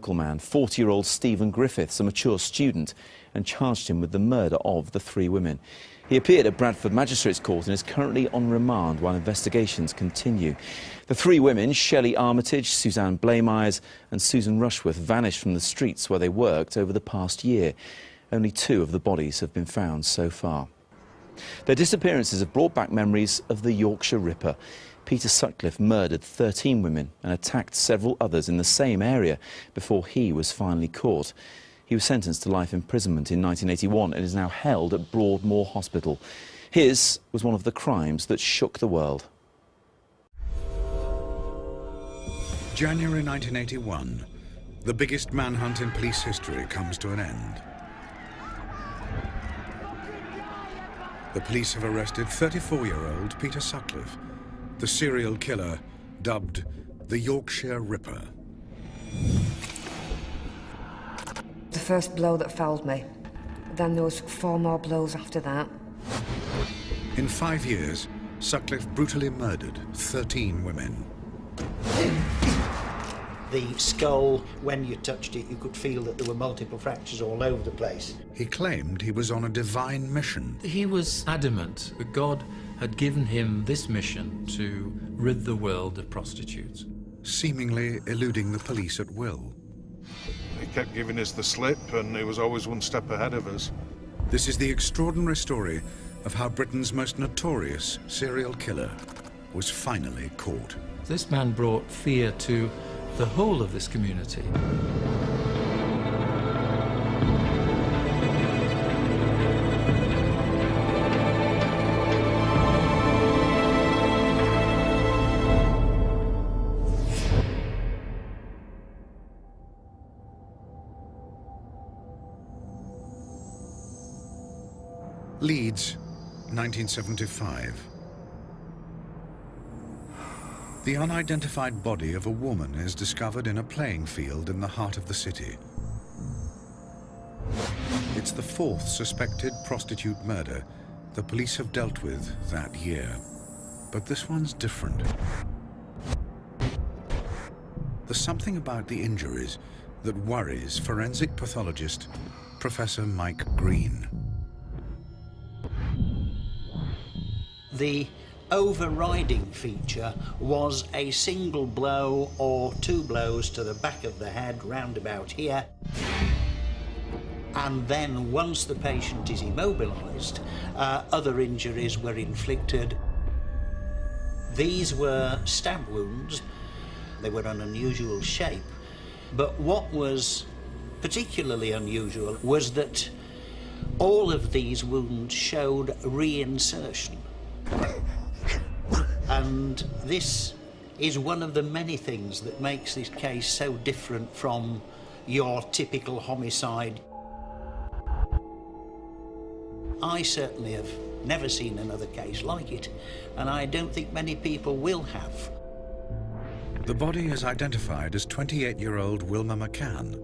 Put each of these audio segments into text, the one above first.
Local man, 40-year-old Stephen Griffiths, a mature student, and charged him with the murder of the 3 women. He appeared at Bradford Magistrates Court and is currently on remand while investigations continue. The 3 women, Shelley Armitage, Suzanne Blamires and Susan Rushworth, vanished from the streets where they worked over the past year. Only 2 of the bodies have been found so far. Their disappearances have brought back memories of the Yorkshire Ripper. Peter Sutcliffe murdered 13 women and attacked several others in the same area before he was finally caught. He was sentenced to life imprisonment in 1981 and is now held at Broadmoor Hospital. His was one of the crimes that shook the world. January 1981. The biggest manhunt in police history comes to an end. The police have arrested 34-year-old Peter Sutcliffe, the serial killer dubbed the Yorkshire Ripper. The first blow that felled me. Then there was 4 more blows after that. In 5 years, Sutcliffe brutally murdered 13 women. The skull, when you touched it, you could feel that there were multiple fractures all over the place. He claimed he was on a divine mission. He was adamant that God had given him this mission to rid the world of prostitutes. Seemingly eluding the police at will. He kept giving us the slip and he was always one step ahead of us. This is the extraordinary story of how Britain's most notorious serial killer was finally caught. This man brought fear to the whole of this community. Leeds, 1975. The unidentified body of a woman is discovered in a playing field in the heart of the city. It's the 4th suspected prostitute murder the police have dealt with that year. But this one's different. There's something about the injuries that worries forensic pathologist Professor Mike Green. The overriding feature was a single blow or 2 blows to the back of the head round about here, and then once the patient is immobilised, other injuries were inflicted. These were stab wounds. They were an unusual shape, but what was particularly unusual was that all of these wounds showed reinsertion. And this is one of the many things that makes this case so different from your typical homicide. I certainly have never seen another case like it, and I don't think many people will have. The body is identified as 28-year-old Wilma McCann.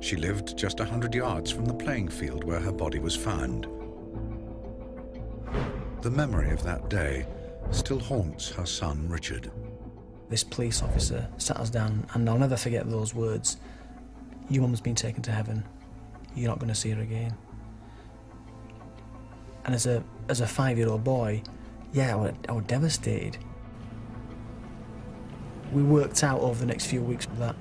She lived just 100 yards from the playing field where her body was found. The memory of that day still haunts her son, Richard. This police officer sat us down, and I'll never forget those words. Your mum's been taken to heaven. You're not going to see her again. And as a 5-year-old boy, yeah, I was devastated. We worked out over the next few weeks that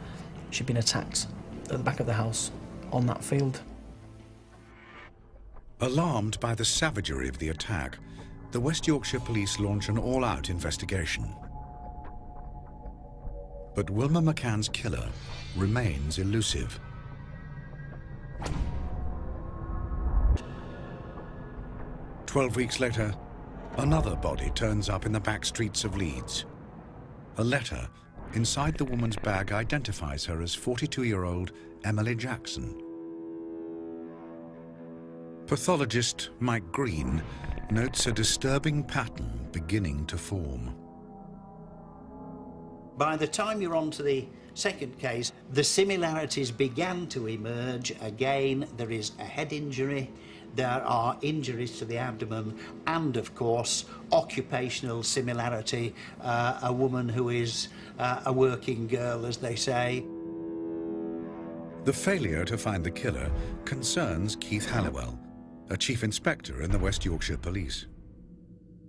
she'd been attacked at the back of the house on that field. Alarmed by the savagery of the attack, the West Yorkshire Police launch an all-out investigation. But Wilma McCann's killer remains elusive. "12 weeks later, another body turns up in the back streets of Leeds. A letter inside the woman's bag identifies her as 42-year-old Emily Jackson. Pathologist Mike Green notes a disturbing pattern beginning to form. By the time you're on to the second case, the similarities began to emerge. Again, there is a head injury, there are injuries to the abdomen, and of course, occupational similarity, a woman who is a working girl, as they say. The failure to find the killer concerns Keith Halliwell, a chief inspector in the West Yorkshire Police.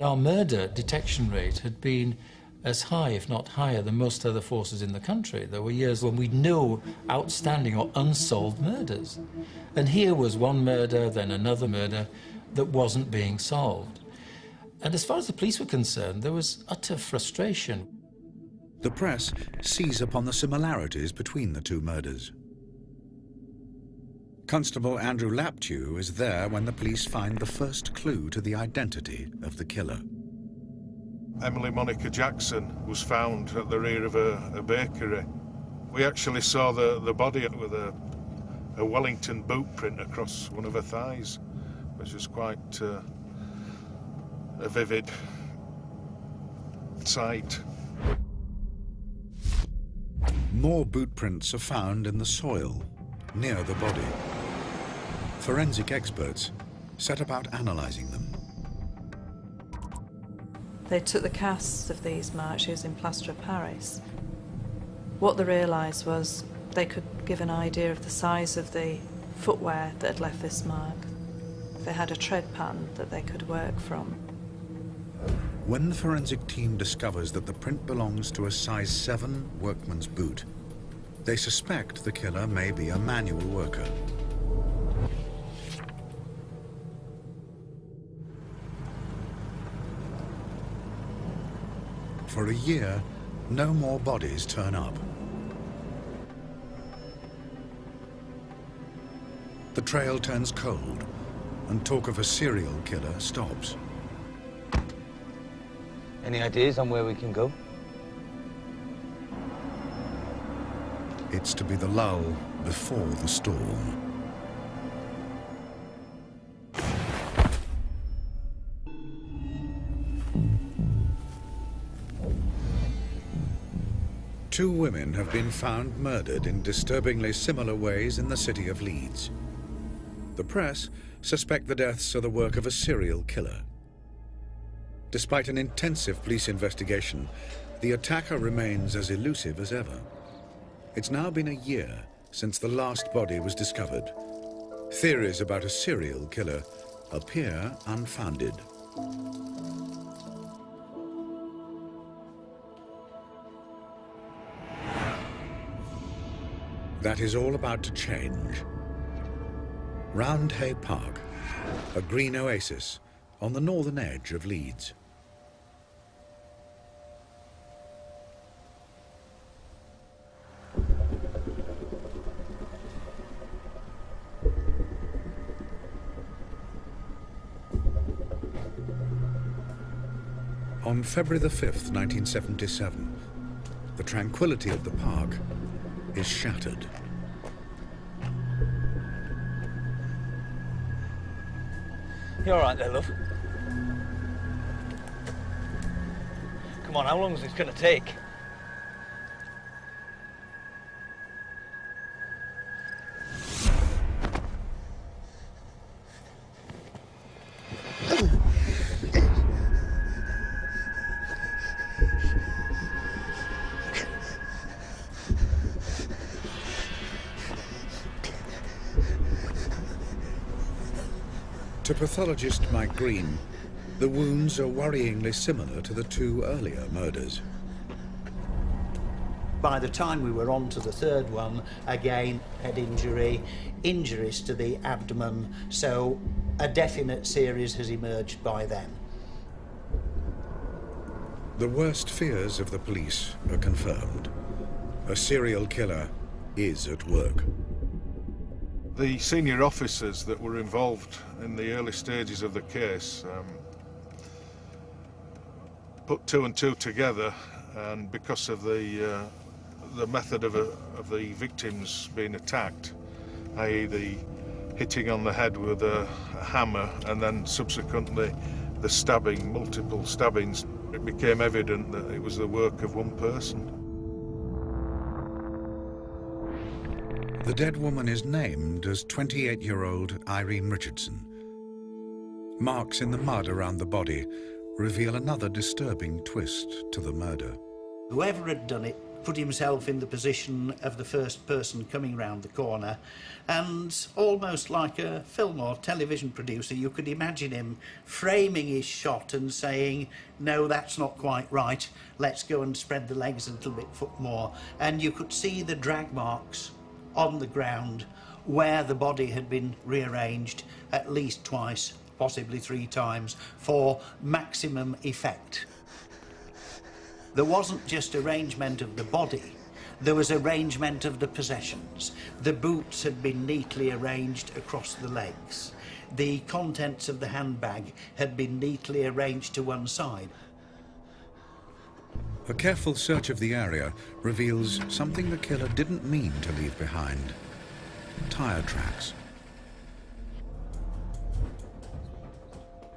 Our murder detection rate had been as high, if not higher, than most other forces in the country. There were years when we'd no outstanding or unsolved murders. And here was one murder, then another murder, that wasn't being solved. And as far as the police were concerned, there was utter frustration. The press sees upon the similarities between the two murders. Constable Andrew Laptew is there when the police find the first clue to the identity of the killer. Emily Monica Jackson was found at the rear of a bakery. We actually saw the body with a Wellington boot print across one of her thighs, which was quite a vivid sight. More boot prints are found in the soil near the body. Forensic experts set about analysing them. They took the casts of these marks using plaster of Paris. What they realised was they could give an idea of the size of the footwear that had left this mark. They had a tread pattern that they could work from. When the forensic team discovers that the print belongs to a size 7 workman's boot, they suspect the killer may be a manual worker. For a year, no more bodies turn up. The trail turns cold, and talk of a serial killer stops. Any ideas on where we can go? It's to be the lull before the storm. Two women have been found murdered in disturbingly similar ways in the city of Leeds. The press suspect the deaths are the work of a serial killer. Despite an intensive police investigation, the attacker remains as elusive as ever. It's now been a year since the last body was discovered. Theories about a serial killer appear unfounded. That is all about to change. Roundhay Park, a green oasis on the northern edge of Leeds. On February the 5th, 1977, the tranquility of the park is shattered. You all right there, love? Come on, how long is this going to take? To pathologist Mike Green, the wounds are worryingly similar to the two earlier murders. By the time we were on to the third one, again, head injury, injuries to the abdomen, so a definite series has emerged by then. The worst fears of the police are confirmed. A serial killer is at work. The senior officers that were involved in the early stages of the case put two and two together, and because of the method of the victims being attacked, i.e. the hitting on the head with a hammer and then subsequently the stabbing, multiple stabbings, it became evident that it was the work of one person. The dead woman is named as 28-year-old Irene Richardson. Marks in the mud around the body reveal another disturbing twist to the murder. Whoever had done it put himself in the position of the first person coming round the corner, and almost like a film or television producer, you could imagine him framing his shot and saying, no, that's not quite right, let's go and spread the legs a little bit more. And you could see the drag marks on the ground where the body had been rearranged at least twice, possibly 3 times, for maximum effect. There wasn't just arrangement of the body, there was arrangement of the possessions. The boots had been neatly arranged across the legs. The contents of the handbag had been neatly arranged to one side. A careful search of the area reveals something the killer didn't mean to leave behind: tyre tracks.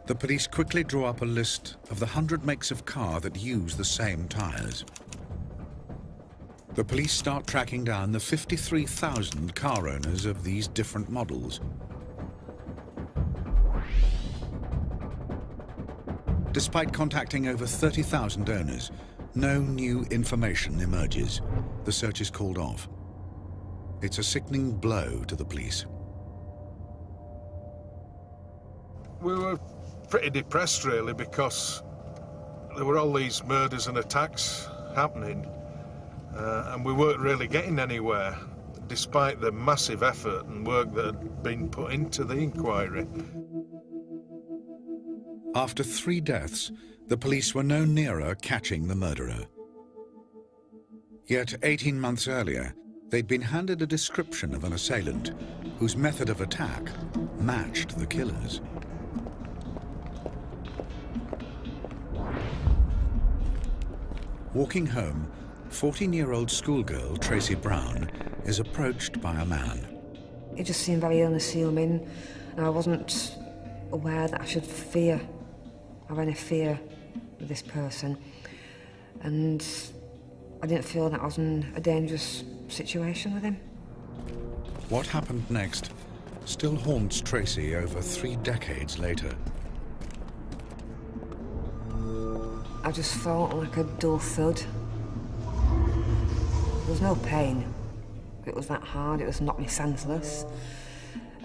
The police quickly draw up a list of the 100 makes of car that use the same tyres. The police start tracking down the 53,000 car owners of these different models. Despite contacting over 30,000 owners, no new information emerges. The search is called off. It's a sickening blow to the police. We were pretty depressed, really, because there were all these murders and attacks happening, and we weren't really getting anywhere, despite the massive effort and work that had been put into the inquiry. After 3 deaths, the police were no nearer catching the murderer. Yet 18 months earlier, they'd been handed a description of an assailant whose method of attack matched the killer's. Walking home, 14-year-old schoolgirl Tracy Brown is approached by a man. It just seemed very unassuming, and I wasn't aware that I should have any fear with this person. And I didn't feel that I was in a dangerous situation with him. What happened next still haunts Tracy over 3 decades later. I just felt like a dull thud. There was no pain. It was that hard, it was knocked me senseless.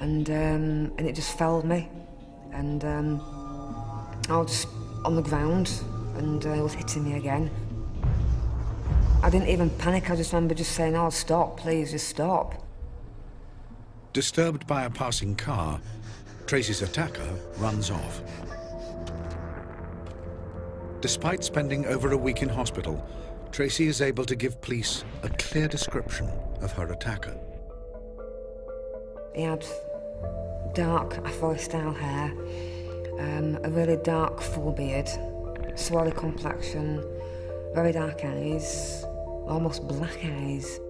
And it just felled me. And I was just on the ground, and it was hitting me again. I didn't even panic, I just remember just saying, oh, stop, please, just stop. Disturbed by a passing car, Tracy's attacker runs off. Despite spending over a week in hospital, Tracy is able to give police a clear description of her attacker. He had dark Afro-style hair, a really dark full beard, swarthy complexion, very dark eyes, almost black eyes.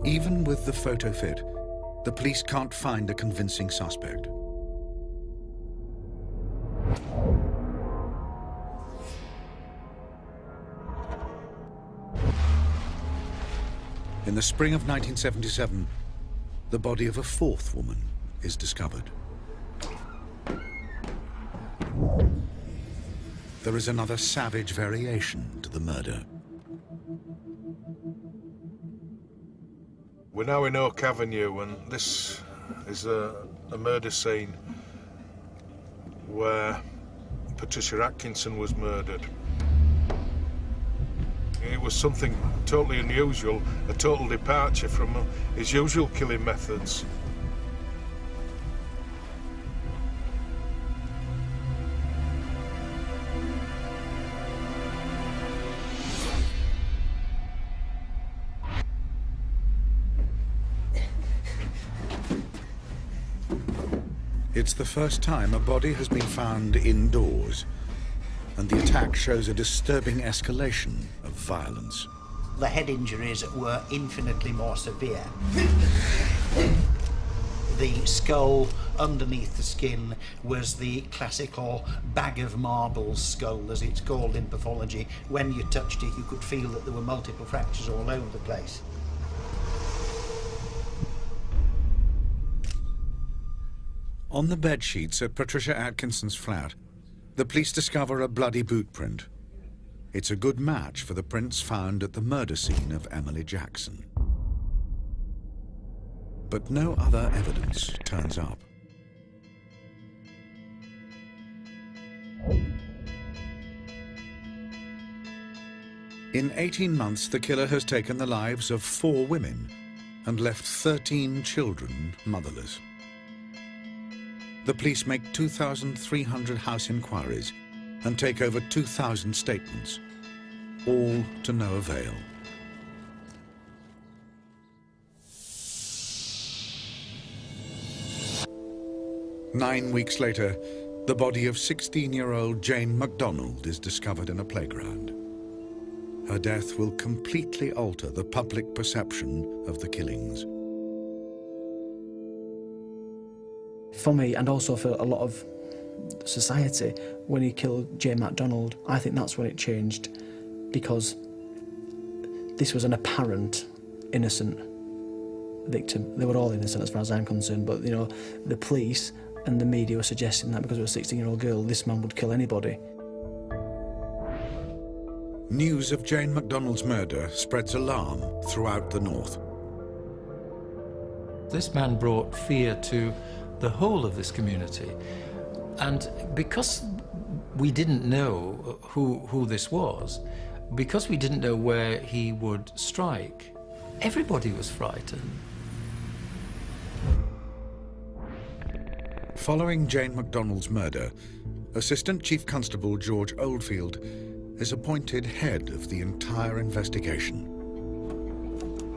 Even with the photo fit, the police can't find a convincing suspect. In the spring of 1977, the body of a 4th woman is discovered. There is another savage variation to the murder. We're now in Oak Avenue, and this is a murder scene where Patricia Atkinson was murdered. It was something totally unusual, a total departure from his usual killing methods. It's the first time a body has been found indoors, and the attack shows a disturbing escalation of violence. The head injuries were infinitely more severe. The skull underneath the skin was the classical bag of marbles skull, as it's called in pathology. When you touched it, you could feel that there were multiple fractures all over the place. On the bed sheets at Patricia Atkinson's flat, the police discover a bloody boot print. It's a good match for the prints found at the murder scene of Emily Jackson. But no other evidence turns up. In 18 months, the killer has taken the lives of 4 women and left 13 children motherless. The police make 2,300 house inquiries and take over 2,000 statements, all to no avail. Nine weeks later, the body of 16-year-old Jane MacDonald is discovered in a playground. Her death will completely alter the public perception of the killings. For me, and also for a lot of society, when he killed Jane MacDonald, I think that's when it changed, because this was an apparent innocent victim. They were all innocent as far as I'm concerned, but you know, the police and the media were suggesting that because it was a 16-year-old girl, this man would kill anybody. News of Jane MacDonald's murder spreads alarm throughout the North. This man brought fear to the whole of this community. And because we didn't know who this was, because we didn't know where he would strike, everybody was frightened. Following Jane MacDonald's murder, Assistant Chief Constable George Oldfield is appointed head of the entire investigation.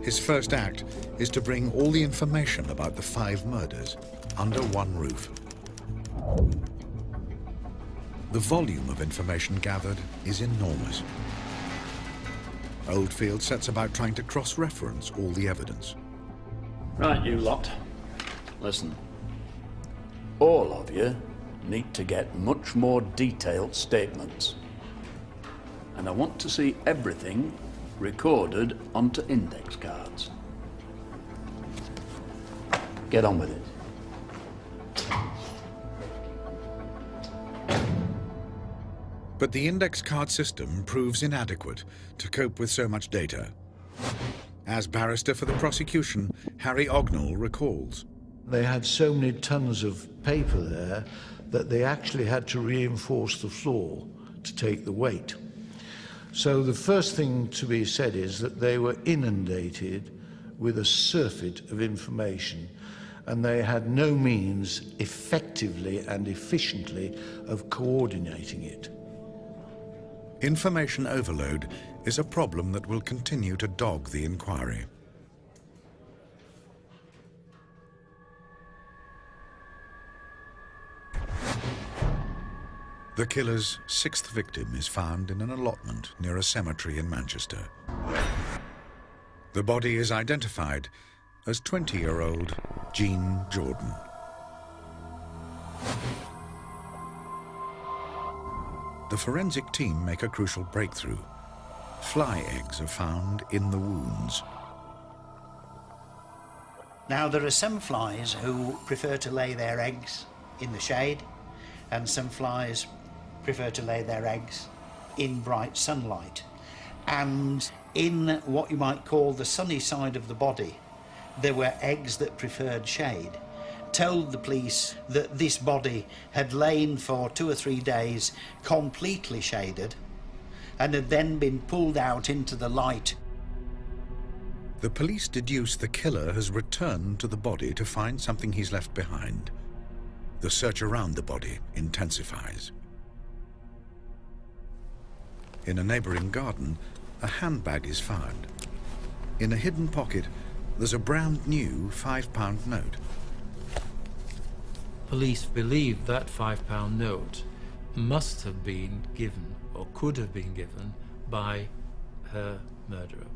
His first act is to bring all the information about the 5 murders under one roof. The volume of information gathered is enormous. Oldfield sets about trying to cross-reference all the evidence. Right, you lot. Listen. All of you need to get much more detailed statements. And I want to see everything recorded onto index cards. Get on with it. But the index card system proves inadequate to cope with so much data. As barrister for the prosecution, Harry Ognall recalls. They had so many tons of paper there that they actually had to reinforce the floor to take the weight. So the first thing to be said is that they were inundated with a surfeit of information, and they had no means effectively and efficiently of coordinating it. Information overload is a problem that will continue to dog the inquiry. The killer's 6th victim is found in an allotment near a cemetery in Manchester. The body is identified as 20-year-old Jean Jordan. The forensic team make a crucial breakthrough. Fly eggs are found in the wounds. Now, there are some flies who prefer to lay their eggs in the shade, and some flies prefer to lay their eggs in bright sunlight. And in what you might call the sunny side of the body, there were eggs that preferred shade. Told the police that this body had lain for 2 or 3 days completely shaded and had then been pulled out into the light. The police deduce the killer has returned to the body to find something he's left behind. The search around the body intensifies. In a neighboring garden, a handbag is found. In a hidden pocket, there's a brand new £5 note. Police believe that £5 note must have been given, or could have been given, by her murderer.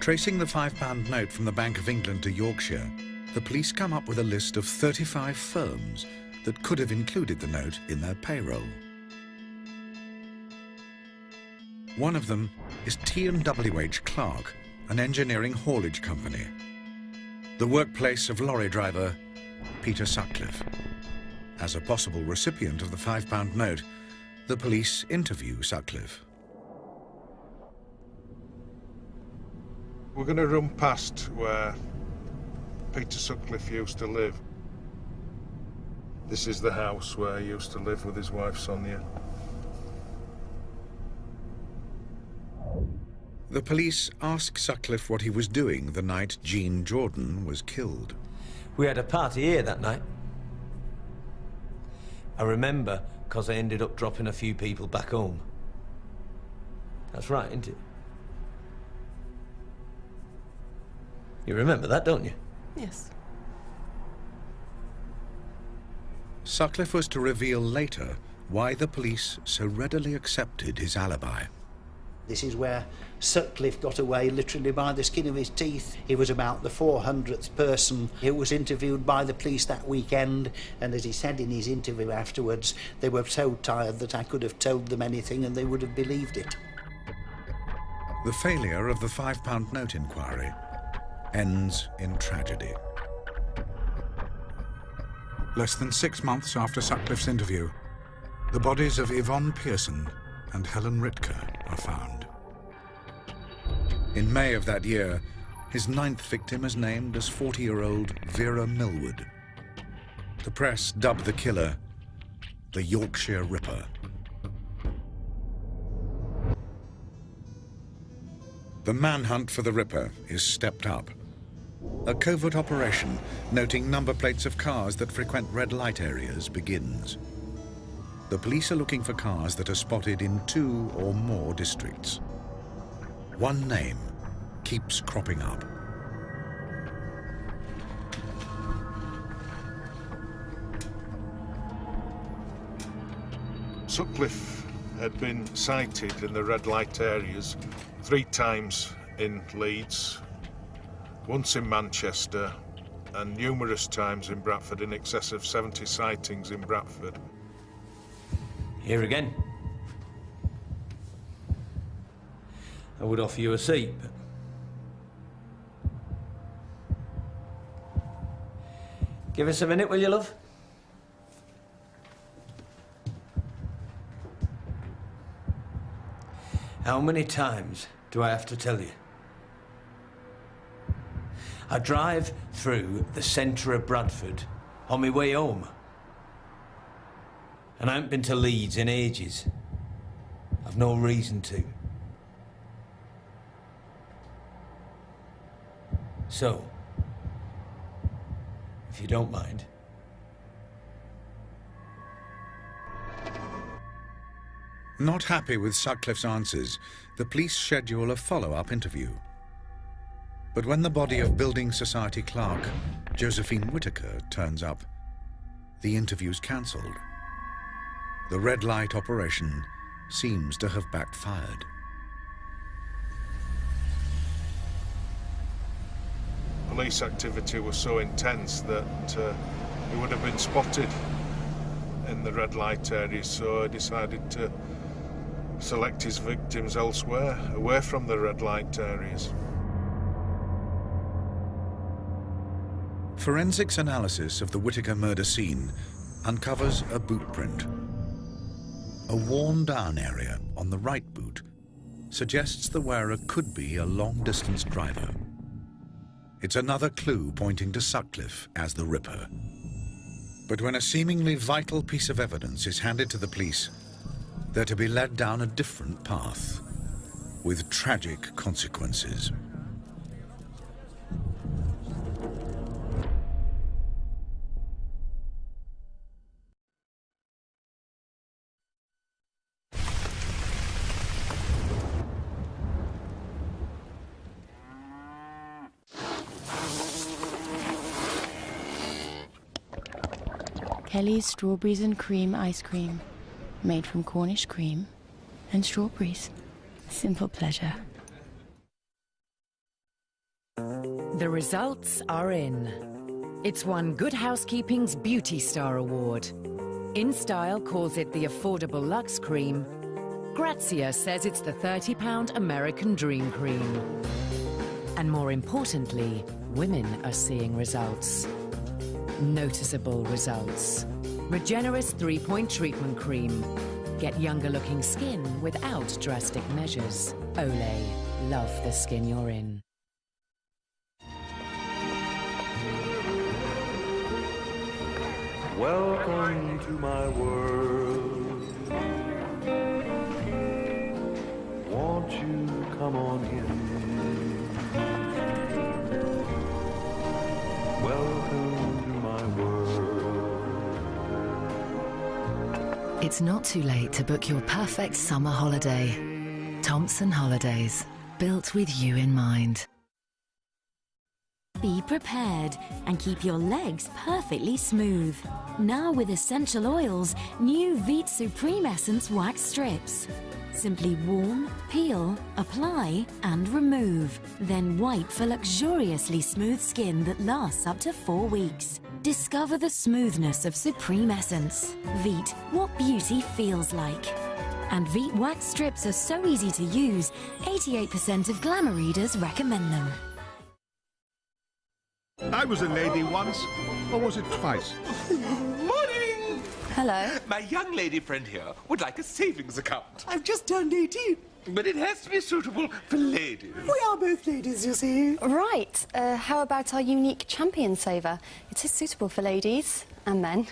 Tracing the £5 note from the Bank of England to Yorkshire, the police come up with a list of 35 firms that could have included the note in their payroll. One of them is T&WH Clark, an engineering haulage company, the workplace of lorry driver Peter Sutcliffe. As a possible recipient of the £5 note, The police interview Sutcliffe. We're going to run past where Peter Sutcliffe used to live. This is the house where he used to live with his wife Sonia. The police ask Sutcliffe what he was doing the night Jean Jordan was killed. We had a party here that night. I remember because I ended up dropping a few people back home. That's right, isn't it? You remember that, don't you? Yes. Sutcliffe was to reveal later why the police so readily accepted his alibi. This is where Sutcliffe got away literally by the skin of his teeth. He was about the 400th person who was interviewed by the police that weekend, and as he said in his interview afterwards, they were so tired that I could have told them anything and they would have believed it. The failure of the £5 note inquiry ends in tragedy. Less than 6 months after Sutcliffe's interview, the bodies of Yvonne Pearson and Helen Ritker are found. In May of that year, his 9th victim is named as 40-year-old Vera Millwood. The press dubbed the killer the Yorkshire Ripper. The manhunt for the Ripper is stepped up. A covert operation noting number plates of cars that frequent red light areas begins. The police are looking for cars that are spotted in 2 or more districts. One name keeps cropping up. Sutcliffe had been sighted in the red light areas 3 times in Leeds, once in Manchester, and numerous times in Bradford, in excess of 70 sightings in Bradford. Here again. I would offer you a seat, but... Give us a minute, will you, love? How many times do I have to tell you? I drive through the centre of Bradford on my way home. And I haven't been to Leeds in ages. I've no reason to. So, if you don't mind. Not happy with Sutcliffe's answers, the police schedule a follow-up interview. But when the body of Building Society clerk Josephine Whitaker turns up, the interview's cancelled. The red light operation seems to have backfired. Police activity was so intense that he would have been spotted in the red light areas, so I decided to select his victims elsewhere, away from the red light areas. Forensics analysis of the Whitaker murder scene uncovers a boot print. A worn-down area on the right boot suggests the wearer could be a long-distance driver. It's another clue pointing to Sutcliffe as the Ripper. But when a seemingly vital piece of evidence is handed to the police, they're to be led down a different path, with tragic consequences. Kelly's Strawberries and Cream Ice Cream, made from Cornish cream and strawberries. Simple pleasure. The results are in. It's won Good Housekeeping's Beauty Star Award. InStyle calls it the affordable luxe cream. Grazia says it's the £30 American Dream Cream. And more importantly, women are seeing results. Noticeable results. Regeneris 3-point treatment cream. Get younger-looking skin without drastic measures. Olay. Love the skin you're in. Welcome to my world. Won't you come on in? Welcome to my world. It's not too late to book your perfect summer holiday. Thompson Holidays, built with you in mind. Be prepared and keep your legs perfectly smooth. Now with essential oils, new Veet Supreme Essence Wax Strips. Simply warm, peel, apply and remove. Then wipe for luxuriously smooth skin that lasts up to 4 weeks. Discover the smoothness of Supreme Essence. Veet, what beauty feels like. And Veet Wax Strips are so easy to use, 88% of glamour readers recommend them. I was a lady once, or was it twice? Morning! Hello. My young lady friend here would like a savings account. I've just turned 18. But it has to be suitable for ladies. We are both ladies, you see. Right. How about our unique champion saver? It is suitable for ladies and men.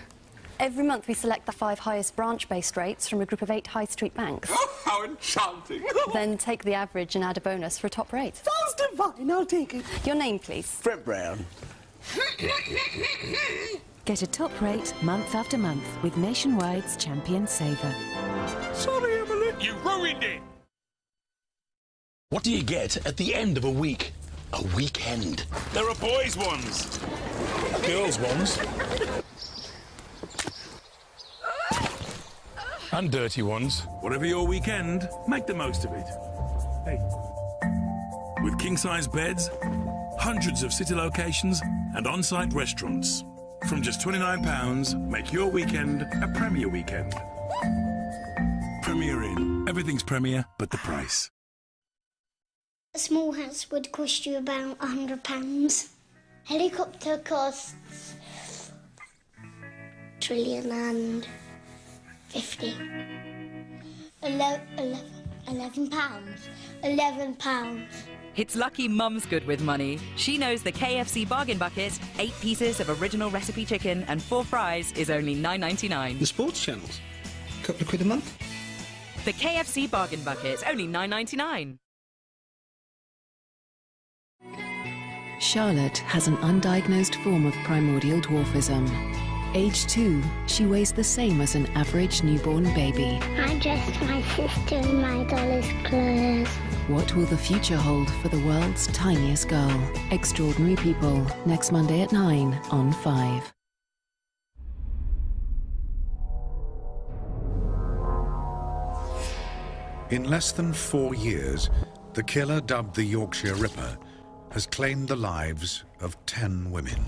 Every month we select the 5 highest branch-based rates from a group of 8 high street banks. Oh, how enchanting! Then take the average and add a bonus for a top rate. Sounds divine, I'll take it. Your name, please. Brett Brown. Get a top rate month after month with Nationwide's Champion Saver. Sorry, Emily. You ruined it! What do you get at the end of a week? A weekend. There are boys' ones. Girls' ones. And dirty ones. Whatever your weekend, make the most of it. Hey. With king-size beds, hundreds of city locations and on-site restaurants. From just £29, make your weekend a Premier weekend. Premier Inn. Everything's Premier, but the price. A small house would cost you about £100. Helicopter costs £1,050,000,000. 11 pounds. £11. It's lucky Mum's good with money. She knows the KFC Bargain Bucket, 8 pieces of original recipe chicken and 4 fries is only $9.99. The sports channels, a couple of quid a month. The KFC Bargain Bucket, only $9.99. Charlotte has an undiagnosed form of primordial dwarfism. Age 2, she weighs the same as an average newborn baby. I dressed my sister in my doll's clothes. What will the future hold for the world's tiniest girl? Extraordinary People, next Monday at 9 on 5. In less than 4 years, the killer dubbed the Yorkshire Ripper has claimed the lives of 10 women.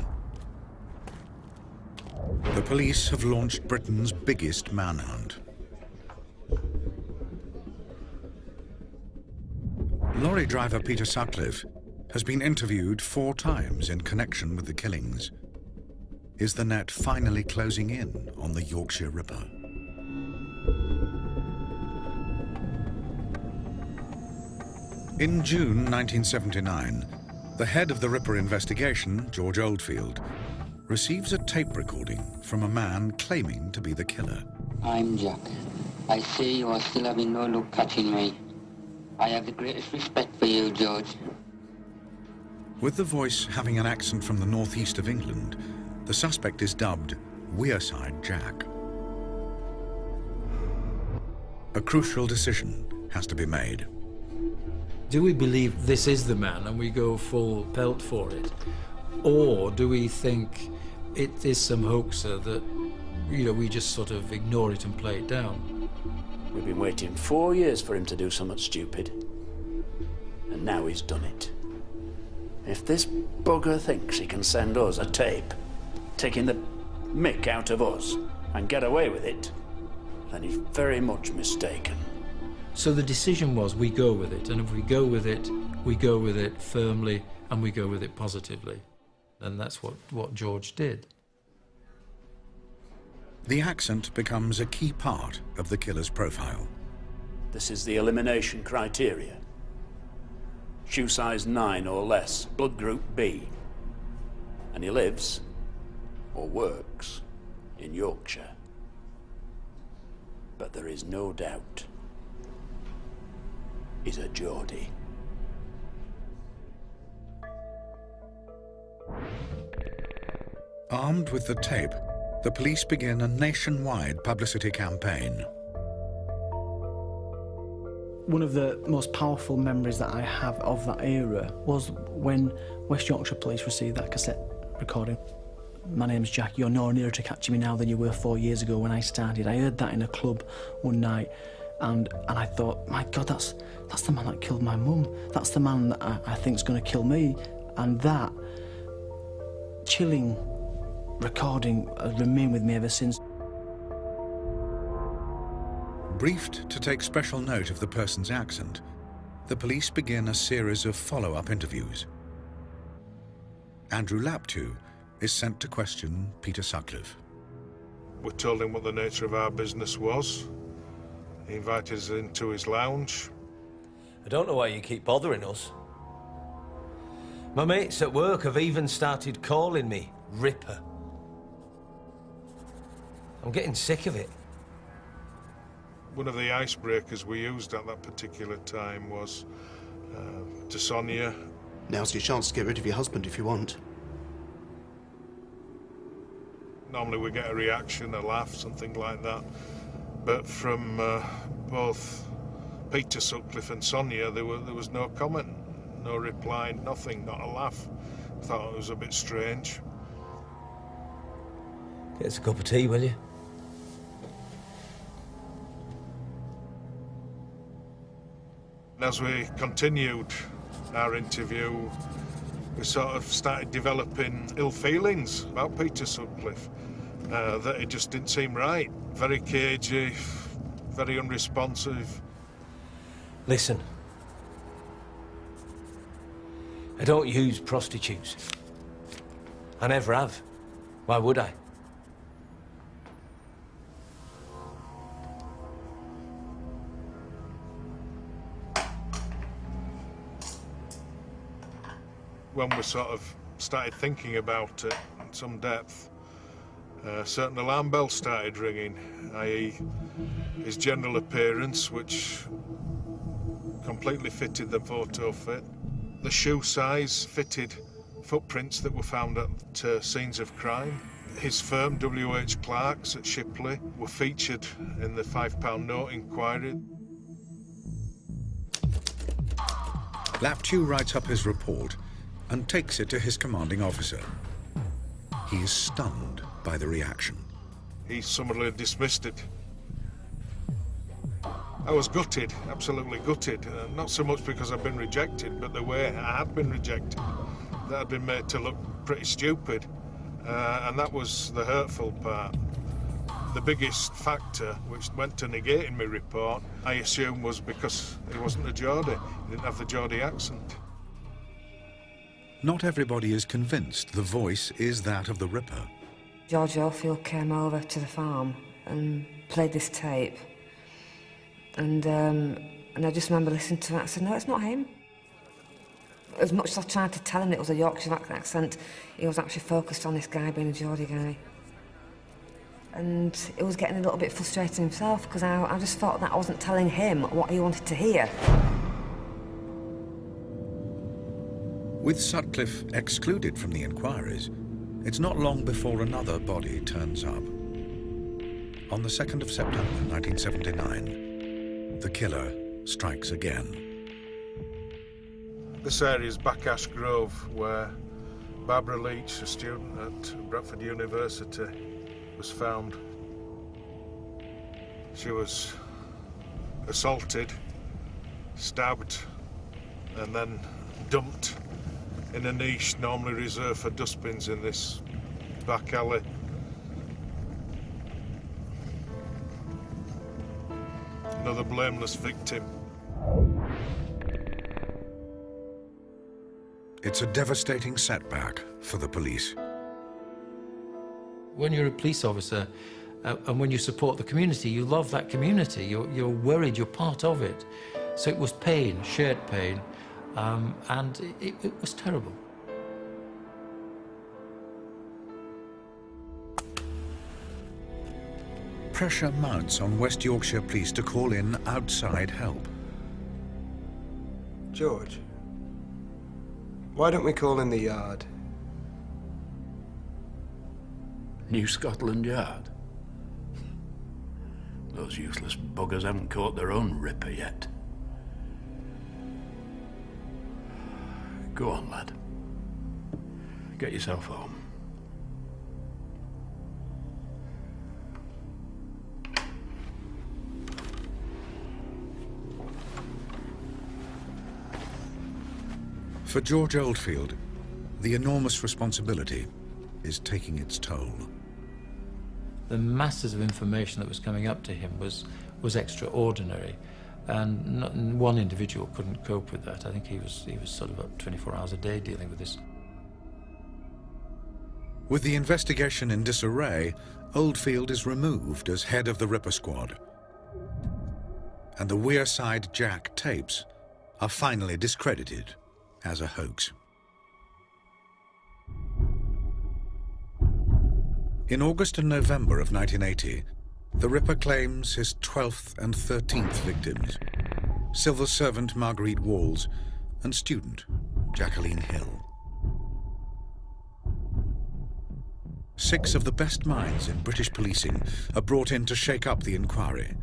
The police have launched Britain's biggest manhunt. Lorry driver Peter Sutcliffe has been interviewed 4 times in connection with the killings. Is the net finally closing in on the Yorkshire Ripper? In June 1979, the head of the Ripper investigation, George Oldfield, receives a tape recording from a man claiming to be the killer. I'm Jack. I see you are still having no luck catching me. I have the greatest respect for you, George. With the voice having an accent from the northeast of England, the suspect is dubbed Wearside Jack. A crucial decision has to be made. Do we believe this is the man and we go full pelt for it? Or do we think it is some hoaxer that, we just sort of ignore it and play it down? We've been waiting 4 years for him to do something stupid. And now he's done it. If this bugger thinks he can send us a tape, taking the mick out of us, and get away with it, then he's very much mistaken. So the decision was we go with it, and if we go with it, we go with it firmly and we go with it positively. And that's what George did. The accent becomes a key part of the killer's profile. This is the elimination criteria. Shoe size 9 or less, blood group B. And he lives, or works, in Yorkshire. But there is no doubt he's a Geordie. Armed with the tape, the police begin a nationwide publicity campaign. One of the most powerful memories that I have of that era was when West Yorkshire Police received that cassette recording. My name's Jack, you're no nearer to catching me now than you were 4 years ago when I started. I heard that in a club one night and I thought, my God, that's the man that killed my mum. That's the man that I think's going to kill me. And that chilling recording has remained with me ever since. Briefed to take special note of the person's accent, the police begin a series of follow-up interviews. Andrew Laptew is sent to question Peter Sutcliffe. We told him what the nature of our business was. He invited us into his lounge. I don't know why you keep bothering us. My mates at work have even started calling me Ripper. I'm getting sick of it. One of the icebreakers we used at that particular time was to Sonia. Now's your chance to get rid of your husband if you want. Normally we get a reaction, a laugh, something like that. But from both Peter Sutcliffe and Sonia, there was no comment, no reply, nothing, not a laugh. I thought it was a bit strange. Get us a cup of tea, will you? And as we continued our interview, we sort of started developing ill feelings about Peter Sutcliffe, that it just didn't seem right. Very cagey, very unresponsive. Listen, I don't use prostitutes. I never have. Why would I? When we sort of started thinking about it in some depth, certain alarm bells started ringing, i.e. his general appearance, which completely fitted the photo fit. The shoe size fitted footprints that were found at scenes of crime. His firm, W.H. Clark's at Shipley, were featured in the £5 note inquiry. Laptew writes up his report and takes it to his commanding officer. He is stunned by the reaction. He summarily dismissed it. I was gutted, absolutely gutted. Not so much because I'd been rejected, but the way I had been rejected. That had been made to look pretty stupid. And that was the hurtful part. The biggest factor, which went to negating my report, I assume was because he wasn't a Geordie. He didn't have the Geordie accent. Not everybody is convinced the voice is that of the Ripper. George Oldfield came over to the farm and played this tape. And I just remember listening to it. I said, no, it's not him. As much as I tried to tell him it was a Yorkshire accent, he was actually focused on this guy being a Geordie guy. And he was getting a little bit frustrated himself because I just thought that I wasn't telling him what he wanted to hear. With Sutcliffe excluded from the inquiries, it's not long before another body turns up. On the 2nd of September 1979, the killer strikes again. This area is Backash Grove, where Barbara Leach, a student at Bradford University, was found. She was assaulted, stabbed, and then dumped in a niche normally reserved for dustbins in this back alley. Another blameless victim. It's a devastating setback for the police. When you're a police officer And when you support the community, you love that community. You're worried, you're part of it. So it was pain, shared pain, and it was terrible. Pressure mounts on West Yorkshire Police to call in outside help. George, why don't we call in the Yard? New Scotland Yard? Those useless buggers haven't caught their own Ripper yet. Go on, lad. Get yourself home. For George Oldfield, the enormous responsibility is taking its toll. The masses of information that was coming up to him was extraordinary, and one individual couldn't cope with that. I think he was sort of up 24 hours a day dealing with this. With the investigation in disarray, Oldfield is removed as head of the Ripper Squad. And the Wearside Jack tapes are finally discredited as a hoax. In August and November of 1980, the Ripper claims his 12th and 13th victims, civil servant Marguerite Walls and student Jacqueline Hill. 6 of the best minds in British policing are brought in to shake up the inquiry.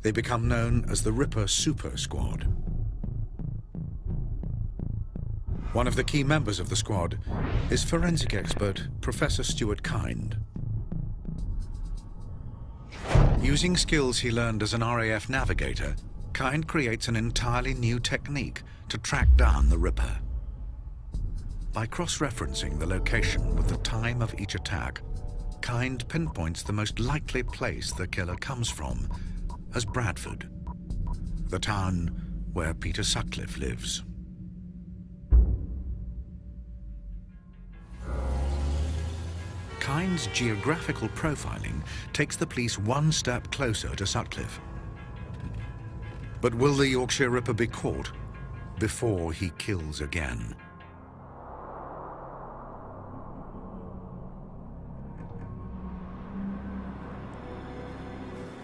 They become known as the Ripper Super Squad. One of the key members of the squad is forensic expert Professor Stuart Kind. Using skills he learned as an RAF navigator, Kind creates an entirely new technique to track down the Ripper. By cross-referencing the location with the time of each attack, Kind pinpoints the most likely place the killer comes from as Bradford, the town where Peter Sutcliffe lives. Kind's geographical profiling takes the police one step closer to Sutcliffe. But will the Yorkshire Ripper be caught before he kills again?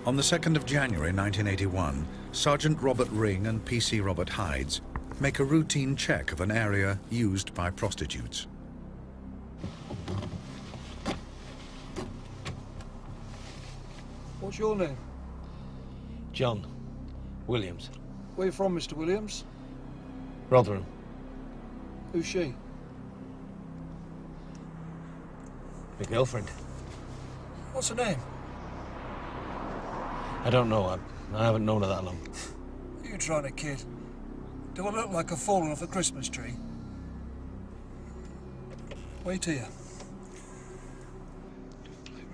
On the 2nd of January 1981, Sergeant Robert Ring and PC Robert Hydes make a routine check of an area used by prostitutes. What's your name? John Williams. Where you from, Mr. Williams? Rotherham. Who's she? My girlfriend. What's her name? I don't know. I haven't known her that long. Are you trying to kid? Do I look like I've fallen off a Christmas tree? Wait here.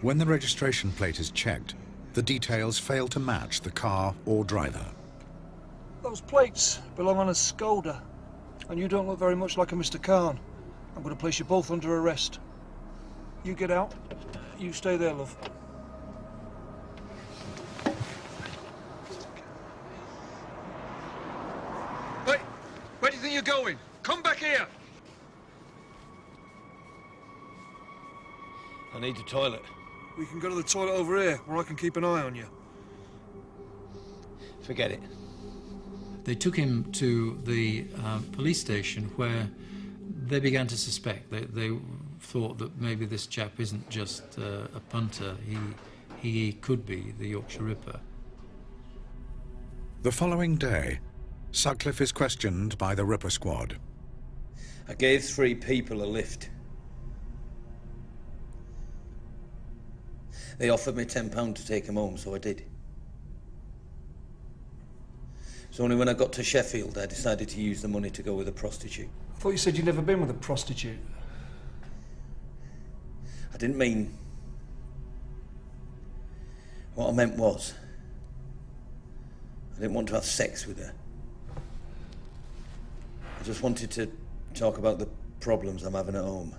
When the registration plate is checked, the details fail to match the car or driver. Those plates belong on a Skoda, and you don't look very much like a Mr. Khan. I'm going to place you both under arrest. You get out. You stay there, love. Wait! Where do you think you're going? Come back here! I need the toilet. We can go to the toilet over here, where I can keep an eye on you. Forget it. They took him to the police station where they began to suspect. They thought that maybe this chap isn't just a punter. He could be the Yorkshire Ripper. The following day, Sutcliffe is questioned by the Ripper Squad. I gave 3 people a lift. They offered me £10 to take him home, so I did. It's only when I got to Sheffield I decided to use the money to go with a prostitute. I thought you said you'd never been with a prostitute. I didn't mean... What I meant was, I didn't want to have sex with her. I just wanted to talk about the problems I'm having at home.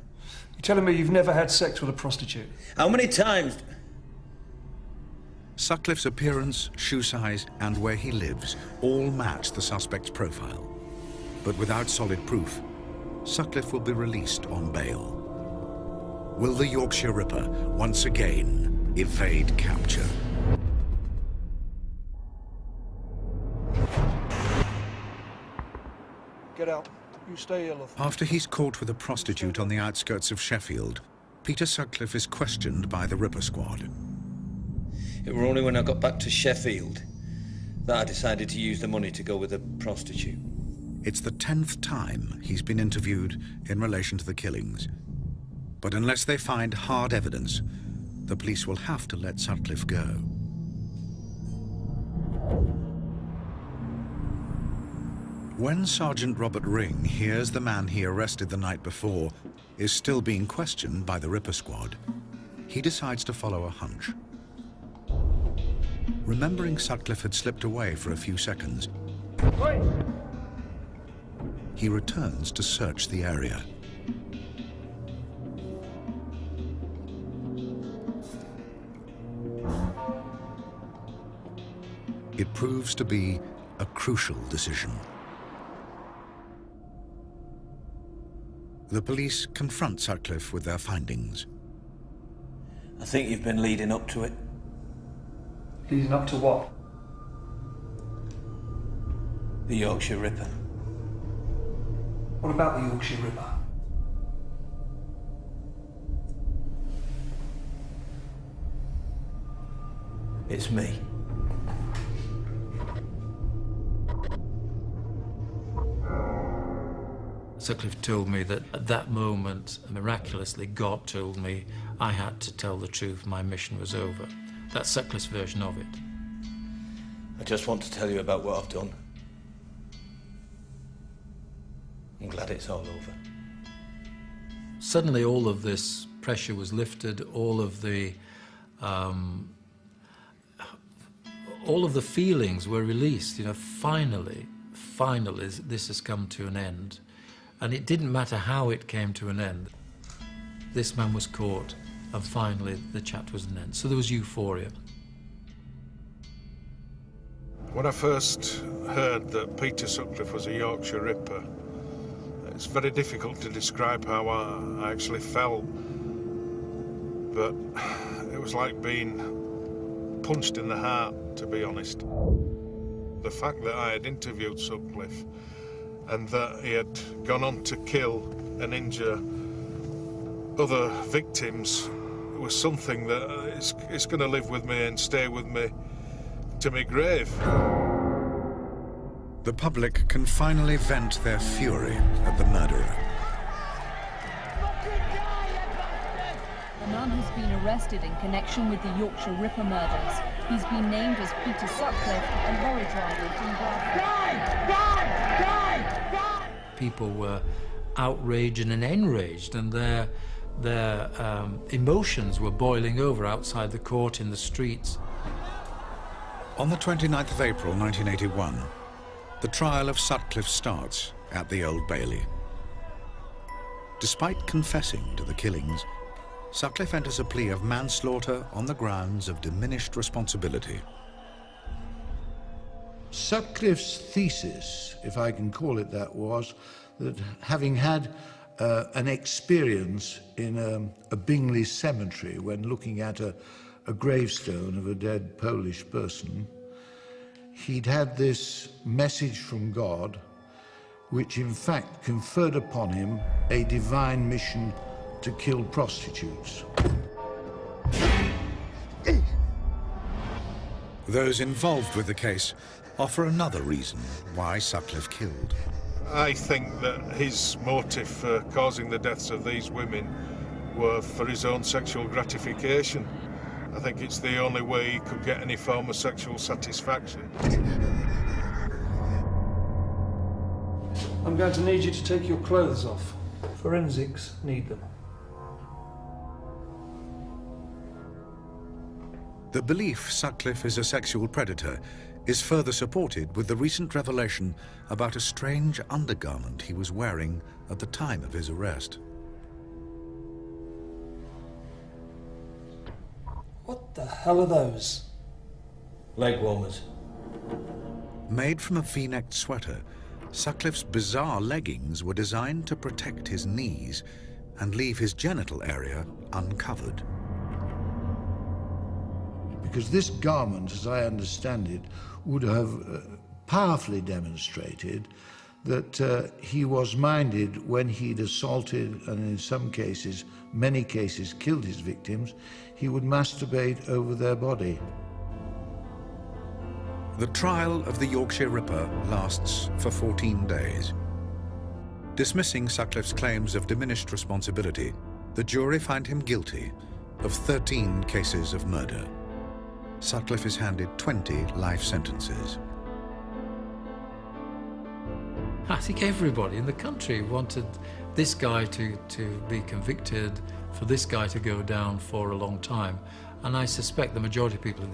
You're telling me you've never had sex with a prostitute? How many times... Sutcliffe's appearance, shoe size, and where he lives all match the suspect's profile. But without solid proof, Sutcliffe will be released on bail. Will the Yorkshire Ripper once again evade capture? Get out. You stay here, love. After he's caught with a prostitute on the outskirts of Sheffield, Peter Sutcliffe is questioned by the Ripper Squad. It were only when I got back to Sheffield that I decided to use the money to go with a prostitute. It's the 10th time he's been interviewed in relation to the killings. But unless they find hard evidence, the police will have to let Sutcliffe go. When Sergeant Robert Ring hears the man he arrested the night before is still being questioned by the Ripper Squad, he decides to follow a hunch. Remembering Sutcliffe had slipped away for a few seconds, he returns to search the area. It proves to be a crucial decision. The police confront Sutcliffe with their findings. I think you've been leading up to it. Leading up to what? The Yorkshire Ripper. What about the Yorkshire Ripper? It's me. Sutcliffe told me that at that moment, miraculously, God told me I had to tell the truth, my mission was over. That's Sutcliffe's version of it. I just want to tell you about what I've done. I'm glad it's all over. Suddenly all of this pressure was lifted, all of the feelings were released. You know, finally, this has come to an end. And it didn't matter how it came to an end. This man was caught, and finally the chapter was an end. So there was euphoria. When I first heard that Peter Sutcliffe was a Yorkshire Ripper, it's very difficult to describe how I actually felt. But it was like being punched in the heart, to be honest. The fact that I had interviewed Sutcliffe and that he had gone on to kill and injure other victims was something that it's going to live with me and stay with me to my grave. The public can finally vent their fury at the murderer. A man has been arrested in connection with the Yorkshire Ripper murders. He's been named as Peter Sutcliffe, a lorry driver from Bradford. People were outraged and enraged, and their emotions were boiling over outside the court in the streets. On the 29th of April 1981, the trial of Sutcliffe starts at the Old Bailey. Despite confessing to the killings, Sutcliffe enters a plea of manslaughter on the grounds of diminished responsibility. Sutcliffe's thesis, if I can call it that, was that having had an experience in a Bingley cemetery when looking at a gravestone of a dead Polish person, he'd had this message from God, which in fact conferred upon him a divine mission to kill prostitutes. Those involved with the case offer another reason why Sutcliffe killed. I think that his motive for causing the deaths of these women were for his own sexual gratification. I think it's the only way he could get any form of sexual satisfaction. I'm going to need you to take your clothes off. Forensics need them. The belief Sutcliffe is a sexual predator is further supported with the recent revelation about a strange undergarment he was wearing at the time of his arrest. What the hell are those? Leg warmers. Made from a V-necked sweater, Sutcliffe's bizarre leggings were designed to protect his knees and leave his genital area uncovered. Because this garment, as I understand it, would have powerfully demonstrated that he was minded when he'd assaulted and in some cases, many cases, killed his victims, he would masturbate over their body. The trial of the Yorkshire Ripper lasts for 14 days. Dismissing Sutcliffe's claims of diminished responsibility, the jury find him guilty of 13 cases of murder. Sutcliffe is handed 20 life sentences. I think everybody in the country wanted this guy to be convicted, for this guy to go down for a long time. And I suspect the majority of people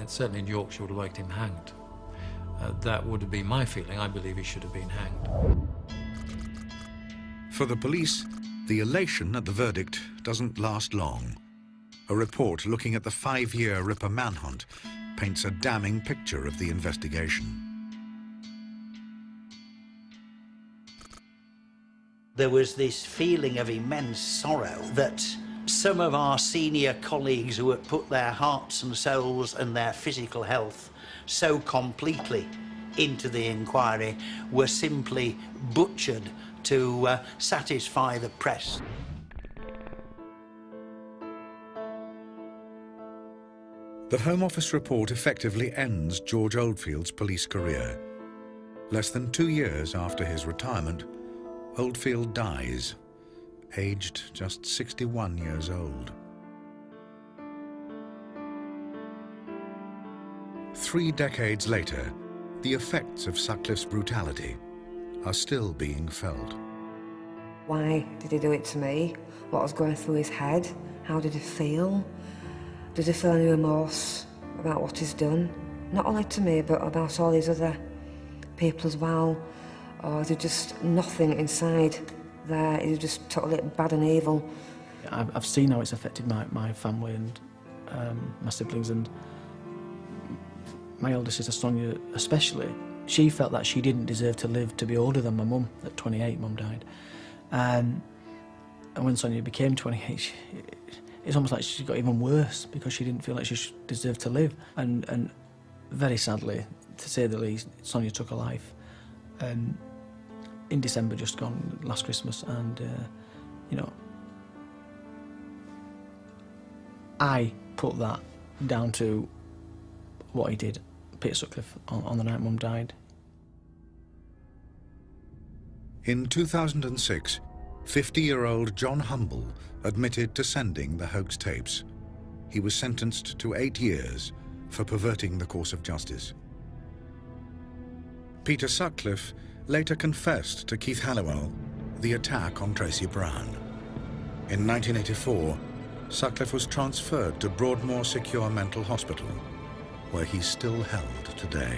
certainly in Yorkshire would have liked him hanged. That would have been my feeling. I believe he should have been hanged. For the police, the elation at the verdict doesn't last long. A report looking at the 5-year Ripper manhunt paints a damning picture of the investigation. There was this feeling of immense sorrow that some of our senior colleagues who had put their hearts and souls and their physical health so completely into the inquiry were simply butchered to satisfy the press. The Home Office report effectively ends George Oldfield's police career. Less than 2 years after his retirement, Oldfield dies, aged just 61 years old. 3 decades later, the effects of Sutcliffe's brutality are still being felt. Why did he do it to me? What was going through his head? How did he feel? Did he feel any remorse about what he's done? Not only to me, but about all these other people as well. Or is it just nothing inside there? Is it just totally bad and evil? I've seen how it's affected my family and my siblings, and my elder sister Sonia especially. She felt that she didn't deserve to live to be older than my mum. At 28, mum died. And when Sonia became 28, it's almost like she got even worse because she didn't feel like she deserved to live. And very sadly, to say the least, Sonia took her life. In December just gone, last Christmas, and you know, I put that down to what he did, Peter Sutcliffe, on the night Mum died. In 2006, 50-year-old John Humble admitted to sending the hoax tapes. He was sentenced to 8 years for perverting the course of justice. Peter Sutcliffe later confessed to Keith Halliwell the attack on Tracy Brown. In 1984, Sutcliffe was transferred to Broadmoor Secure Mental Hospital, where he's still held today.